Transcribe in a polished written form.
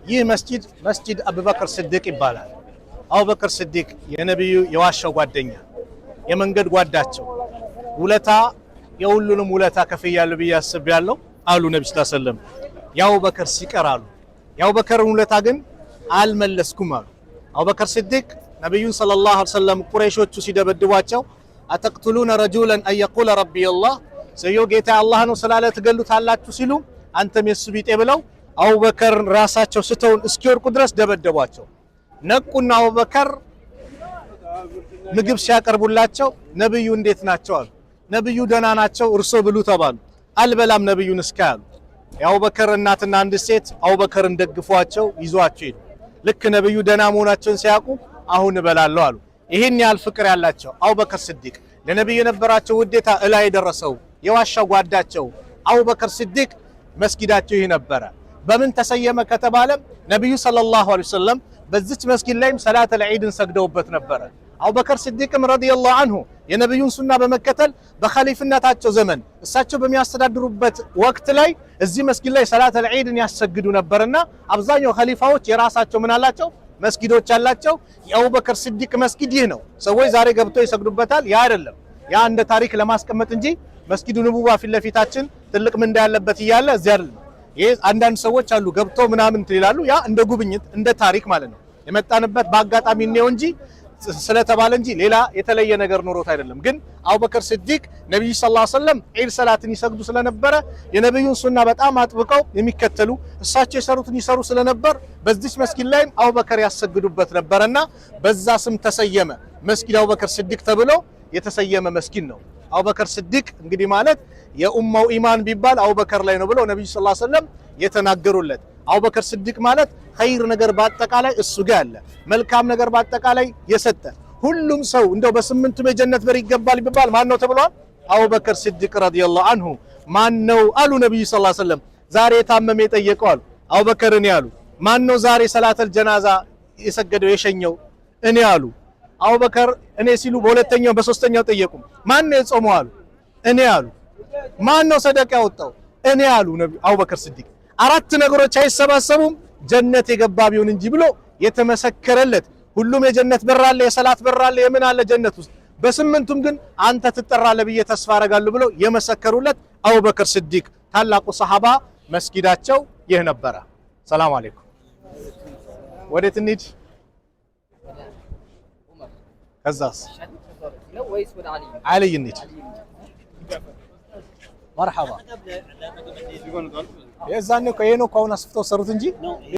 ይህ መስጂድ አቡበክር ስዲቅ ይባላል። አቡበክር ስዲቅ የነብዩ የዋሻው ጓደኛ የመንገድ ጓዳቸው ውለታ የሁሉንም ውለታ ከፍያለሁ ብዬ አስቤያለሁ አሉ ነብዩ ሰለላሁ ዐለይሂ ወሰለም። የአቡበክር ሲቀራሉ የአቡበክርን ውለታ ግን አልመለስኩም አሉ። አቡበክር ስዲቅ ነብዩን ሰለላሁ ዐለይሂ ወሰለም ቁረይሾቹ ሲደበድቧቸው አተቅቱሉነ ረጁላን አን የቁለ ረቢ አላህ ሰውየው ጌታ አላህ ነው ስላለ ትገሉታላችሁ ሲሉ አንተም የሱ ቢጤ ብለው አቡበከር ራሳቸው ስተውን እስኪወርቁ ድረስ ደበደቧቸው። ነቁና አቡበከር ምግብ ሲያቀርቡላቸው ነብዩ እንዴት ናቸው አሉ። ነብዩ ደህና ናቸው እርሶ ብሉ ተባሉ። አልበላም ነብዩን እስካሉ የአቡበከር እናትና አንድ ሴት አቡበከርን ደግፏቸው ይዟቸው ሄዱ። ልክ ነብዩ ደህና መሆናቸውን ሲያውቁ አሁን እበላለሁ አሉ። ይሄን ያህል ፍቅር ያላቸው አቡበከር ስዲቅ ለነብዩ የነበራቸው ውዴታ እላይ የደረሰው የዋሻው ጓዳቸው አቡበከር ስዲቅ መስጊዳቸው ይሄ ነበረ። በምን ተሰየመ ከተባለ ነብዩ ሰለላሁ ዐለይሂ ወሰለም በዚች መስጊድ ላይም ሰላተል ዒድን ሰግደውበት ነበረ። አቡበከር ስዲቅም ረዲየላሁ ዐንሁ የነብዩን ሱና በመከተል በኸሊፍነታቸው ዘመን እሳቸው በሚያስተዳድሩበት ወቅት ላይ እዚህ መስጊድ ላይ ሰላተል ዒድን ያሰግዱ ነበርና አብዛኛው ኸሊፋዎች የራሳቸው ምን አላቸው መስጊዶች አላቸው። የአቡበከር ስዲቅ መስጊድ ይህ ነው። ሰዎች ዛሬ ገብተው ይሰግዱበታል። ያ አይደለም፣ ያ እንደ ታሪክ ለማስቀመጥ እንጂ መስጊዱ ንቡዋ ፊት ለፊታችን ትልቅ ምንዳ ያለበት እያለ እዚህ አይደለም። ይሄ አንዳንድ ሰዎች አሉ ገብተው ምናምን ይላሉ። ያ እንደ ጉብኝት እንደ ታሪክ ማለት ነው። የመጣንበት በአጋጣሚ ነው እንጂ ስለተባለ እንጂ ሌላ የተለየ ነገር ኖሮት አይደለም። ግን አቡበከር ስዲቅ ነብዩ ሰለላሁ ዐለይሂ ወሰለም ዒድ ሰላትን ይሰግዱ ስለነበረ የነብዩን ሱና በጣም አጥብቀው የሚከተሉ እሳቸው የሰሩትን ይሰሩ ስለነበር በዚህ መስጊድ ላይም አቡበከር ያሰግዱበት ነበርና በዛ ስም ተሰየመ። መስጊድ አቡበከር ስዲቅ ተብሎ የተሰየመ መስጊድ ነው። አቡበከር ስዲቅ እንግዲህ ማለት የኡማው ኢማን ቢባል አቡበከር ላይ ነው ብለው ነብዩ ሰለላሁ ዐለይሂ ወሰለም የተናገሩለት። አቡበከር ስዲቅ ማለት ኸይር ነገር በአጠቃላይ እሱ ጋር አለ፣ መልካም ነገር በአጠቃላይ የሰጠ ሁሉም ሰው እንደው በስምንቱም የጀነት በር ይገባል ቢባል ማን ነው ተብሏል? አቡበከር ስዲቅ ረዲየላሁ ዐንሁ ማን ነው አሉ ነብዩ ሰለላሁ ዐለይሂ ወሰለም። ዛሬ የታመመ የጠየቀው አሉ አቡበከርን ያሉ። ማን ነው ዛሬ ሰላተል ጀናዛ የሰገደው የሸኘው? እኔ አሉ። አቡበከር እኔ ሲሉ በሁለተኛው በሶስተኛው ጠየቁ። ማን ነው የጾመው አሉ። እኔ አሉ። ማን ነው ሰደቃ ያወጣው? እኔ አሉ ነብዩ አቡበከር ስዲቅ። አራት ነገሮች አይሰባሰቡም ጀነት የገባ ቢሆን እንጂ ብሎ የተመሰከረለት ሁሉም የጀነት በር አለ፣ የሰላት በር አለ፣ የምን አለ ጀነት ውስጥ። በስምንቱም ግን አንተ ትጠራለህ ብዬ ተስፋ አደርጋለሁ ብለው የመሰከሩለት አቡበከር ስዲቅ ታላቁ ሰሃባ መስጊዳቸው ይህ ነበረ። ሰላም አለይኩም። ወዴት እንሂድ? ከዛስ علي እንሂድ። መርሐባ የዛኔ እኮ ይሄ ነው እኮ አሁን አስፍተው ሰሩት እንጂ